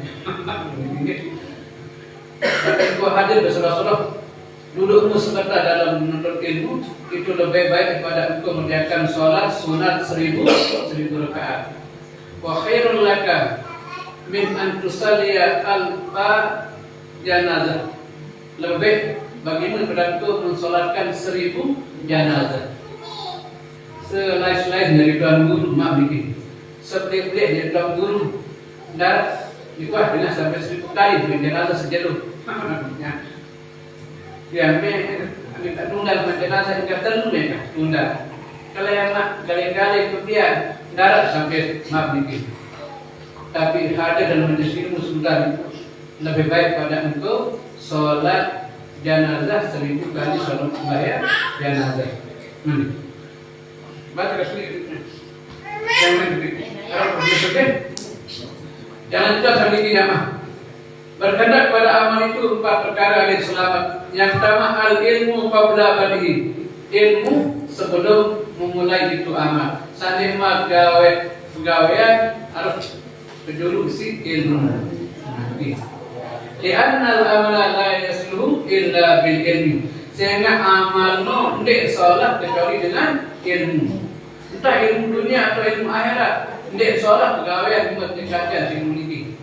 Tapi kau hadir bersama-sama, dudukmu sebentar dalam menuntut ilmu itu lebih baik daripada engkau mengerjakan solat sunat 1000 rakaat. Wa khairul laka min an tusalliya alfa janazah. Lebih bagimu daripada engkau mensolatkan 1000 janazah. Selain dari tuan guru mak bikin seperti dari tuan guru dan dikuat dengan sampai 1000 kali jenazah sejaluh. Yang kita tunda jenazah hingga terlalu mereka tunda. Kalau yang mak kali-kali kemudian darat sampai mak bikin. Tapi hadir dalam majlis ilmu sultan lebih baik pada engkau solat jenazah 1000 kali solat bayar jenazah. Baca ke sini. Jangan juga sambil jamaah. Berkehendak pada amal itu 4 perkara agar selamat. Yang pertama al-ilmu qabla badihi. Ilmu sebelum memulai itu amal. Sane mah gawean harus dulu si ilmu. Lianna al-amala la yasluhu illa bil ilmi. Sehingga amal no ndek salah kecuali dengan ilmu. Entah ilmu dunia atau ilmu akhirat. Ndek salah pegawaian buat dikajian ilmu ini.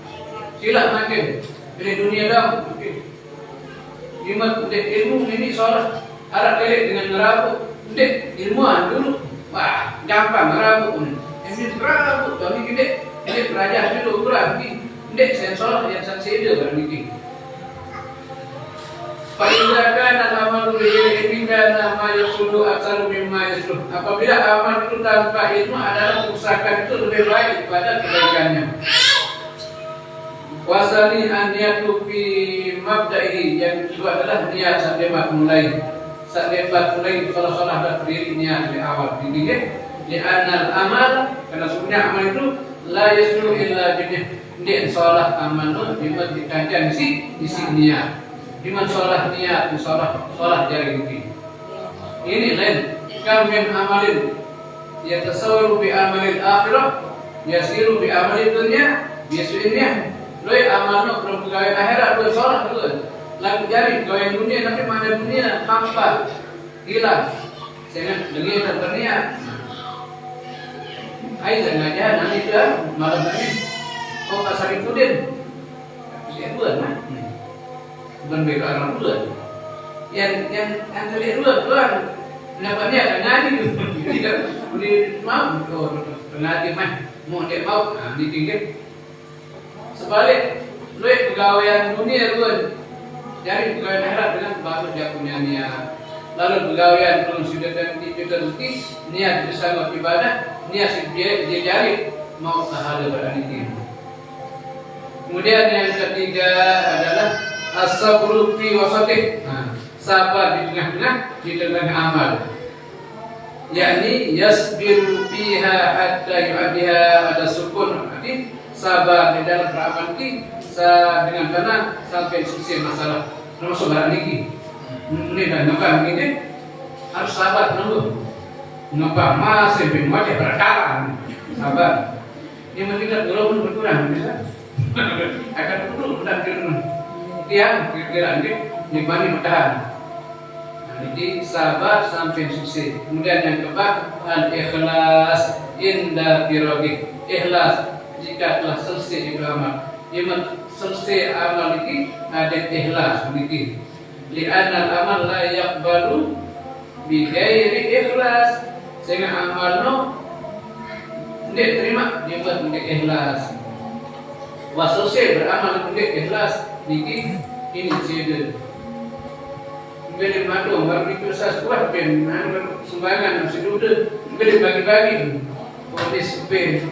Sila makin dari dunia dah. Imat ndek ilmu ini salah. Harap kelek dengan ngerabu. Ndek ilmuan dulu. Wah, gampang ngerabu. Ini ngerabu tapi ndek belajar dulu kurang. Ndek saya salah yang saksi dia bermimpi. Faidah kana amalu bi'ilmi kana ma yasulu aksaru mimma yasluh. Apabila amal itu tanpa ilmu adalah kerusakan itu lebih baik daripada kebaikannya. Wasani an niyatu fi mabda'ihi. Yang kedua adalah niat saat dia mulai. Saat dia mulai salah-salah dan berdiri niat di awal. Jadi di anal amal karena sebenarnya amal itu la yasluh illa binih. Dia salah amal itu dikajian isi niat. Diman sholah niat, sholah jari ini. Ini lain. Kam min amalin yatasawwaru bi amalil akhirah, yasiru bi amalid dunya, yasuinnya. Loi amalno belum pegawai akhirat, loi sholah dulu. Lagu jari pegawai dunia, nanti mana dunia hampa, hilang. Sehingga dengan dan berniat. Hai sengaja nanti dah malam ini. Oh kasar itu din. Dia buat mah. Bukan beda orang tua. Yang terlihat dua tuan pendapatnya akan ngaji tidak boleh mau ngaji mah mau dia mau ditinggal. Sebalik lu pegawaian dunia tuan jadi pegawaian akhirat dengan baru dia punya niat. Lalu pegawaian belum sudah kita rezeki niat bersama ibadah niat dia cari mau pahala pada ini. Kemudian yang ketiga adalah as-sabru fi wasatih. Sabar di tengah amal. Yakni yasbiru fiha hatta yu'addiha ada sukun. Arti sabar di dalam beramal ini dengan tenang sampai selesai masalah. Termasuk barang ini. Ini dah ngapa ini harus sabar nunggu. Ngapa masih bin wajah berkala. Sabar. Ini tidak belum berkurang bisa. Akan perlu dan yang kira-kira ini bani bertahan. Jadi sabar sampai sukses. Kemudian yang keempat al-ikhlas inda firagih. Ikhlas jika telah selesai itu amal. Jika selesai amal ini ada ikhlas begitu. Li'anna al-amal la yaqbalu bi ghairi ikhlas. Sehingga amalno tidak terima dia buat dengan ikhlas. Selesai beramal dengan ikhlas. Ini cedera. Beli madu, baru diproses buat pen, sumbangan masih duduk. Beli bagi-bagi. Polis pen,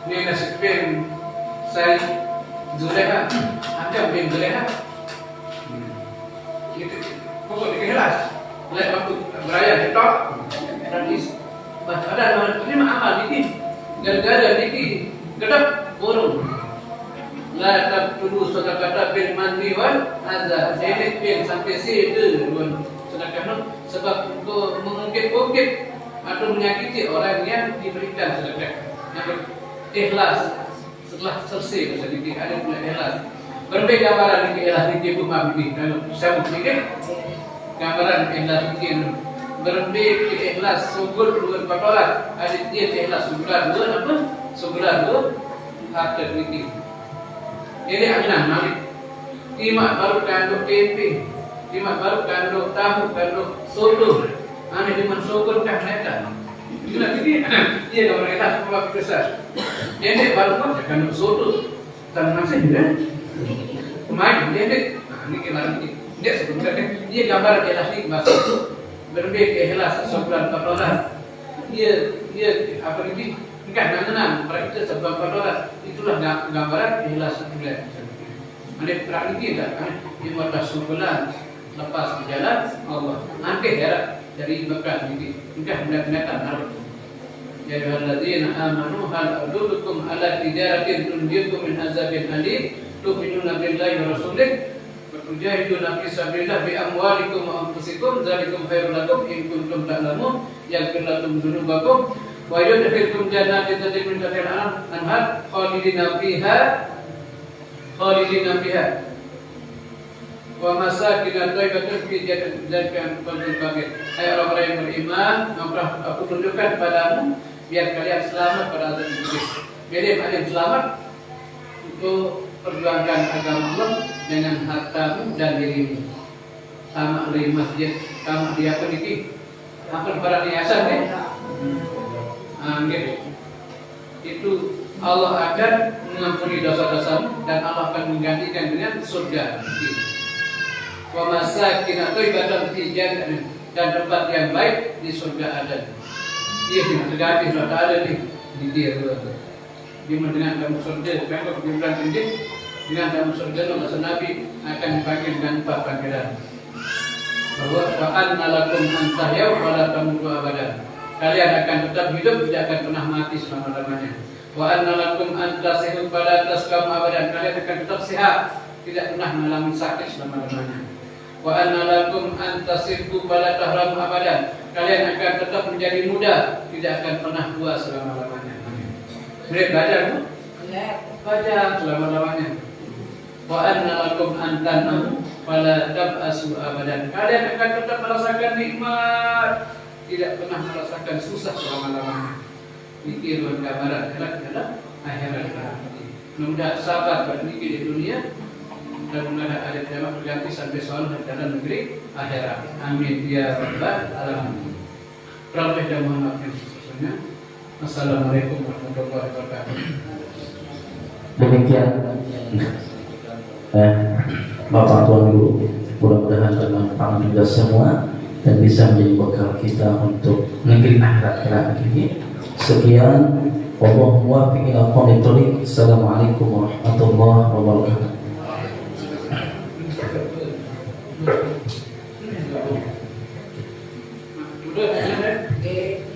ni nasi pen, saya Zuleha, ada pen Zuleha. Itu pokok ikhlas. Lain waktu beraya ditok, hadis. Ada orang terima amal ini, gara-gara ini gedap burung. La tabtulu sedekah bil manni wal azza. Ini bil sampai situ sedekah sebab untuk mengungkit-ungkit atau menyakiti orang yang diberikan sedekah. Yang ikhlas setelah selesai sedikit ada pula ikhlas. Berbeda gambaran ikhlas di rumah ini. Kalau saya mungkin gambaran ikhlas ini berbeda ikhlas sugul dua patolat. Ada dia ikhlas sugulan dua apa? Sugulan dua harta ini. Ini adalah malik. Timak baru kandung tempe, timak baru kandung tahu, kandung soto. Ane di mensyukur kan mereka. Itulah dia kalau mereka semua besar. Ini baru pun kandung soto. Dan masih dia. Kemarin dia ini kemarin dia sebenarnya dia gambar ikhlas ini masuk berbeda ikhlas sebulan 4 dolar. Dia apa ini? Enggak mengenang mereka sebab dolar. Itulah gambaran ikhlas sebulan. Ada perang ini tak? 15 bulan lepas di jalan Allah. Nanti jarak dari Mekah ini. Enggak benar-benar harus. Ya ayyuhalladzina amanu hal adullukum ala tijaratin tunjikum min azabin alim tu'minuna billahi wa rasulih wa tujahiduna fi sabilillah bi amwalikum wa anfusikum dzalikum khairul lakum in kuntum ta'lamun yaghfir lakum dzunubakum wa yudkhilkum jannatin tajri min tahtiha al-anhar khalidina fiha wa masakin thayyibatan fi jannatin fadil. Hai orang-orang yang beriman, maka aku tunjukkan padamu biar kalian selamat pada azab kubur. Biar kalian selamat untuk perjuangkan agama Allah dengan hartamu dan dirimu. Sama di masjid, sama di apa niki? Akan para yayasan deh. Gitu. Itu Allah akan mengampuni dosa-dosamu dan Allah akan menggantikan dengan surga. Wa masakin thayyibatan fi jannatin, dan tempat yang baik di surga ada. Iya, terganti sudah ada di dia di dengan kamu surga, kalau di bulan ini dengan kamu surga Allah Nabi akan dipanggil dengan empat panggilan. Bahwa wa anna lakum an tahyaw wa la tamutu abadan. Kalian akan tetap hidup, tidak akan pernah mati selama-lamanya. Wa anna lakum an tasihu wa la tasqamu abadan. Kalian akan tetap sehat, tidak pernah mengalami sakit selama-lamanya. Wa anna lakum an tasihhu wa la tahramu abadan. Kalian akan tetap menjadi muda, tidak akan pernah tua selama-lamanya. Mereka belajar, Bu? Belajar selama-lamanya. Wa anna lakum an tanamu wa la tab'asu abadan. Kalian akan tetap merasakan nikmat, tidak pernah merasakan susah selama-lamanya. Mikir dan gambaran adalah akhirat. Mudah sabar berniki di dunia dan menghadap ada jamaah berganti sampai soal dalam negeri akhirat. Amin ya rabbal alamin. Rabbi dan Muhammad yang sesungguhnya. Assalamualaikum warahmatullahi wabarakatuh. Demikian Bapak Tuan Guru, mudah-mudahan bermanfaat juga semua dan bisa menjadi bekal kita untuk negeri akhirat kelak ini. Sekian, wallahu muwaffiq ila aqwamit thoriq. Assalamualaikum warahmatullahi wabarakatuh.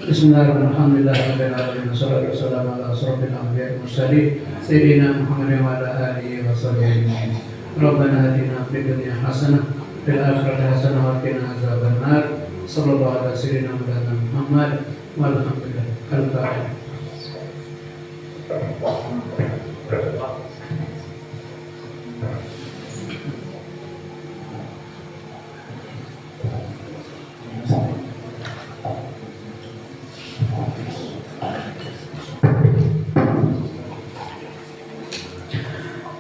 Bismillahirrahmanirrahim. Wassalatu wassalamu ala asyrofil anbiya'i wal mursalin sayyidina Muhammadin wa ala alihi wa sahbihi. Rabbana atina fid dunya hasanah fil akhirati hasanah wa qina adzabannar. Sallallahu ala sayyidina Muhammad walhamdulillah. Al-Fatihah.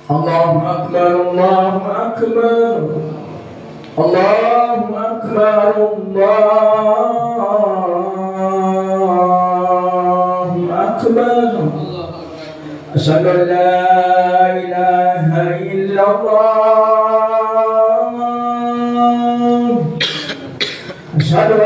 Allahu Akbar, Allahu Akbar, Allahu Akbar, Allahu Akbar. Asyhadu an la ilaha illallah. Asyhadu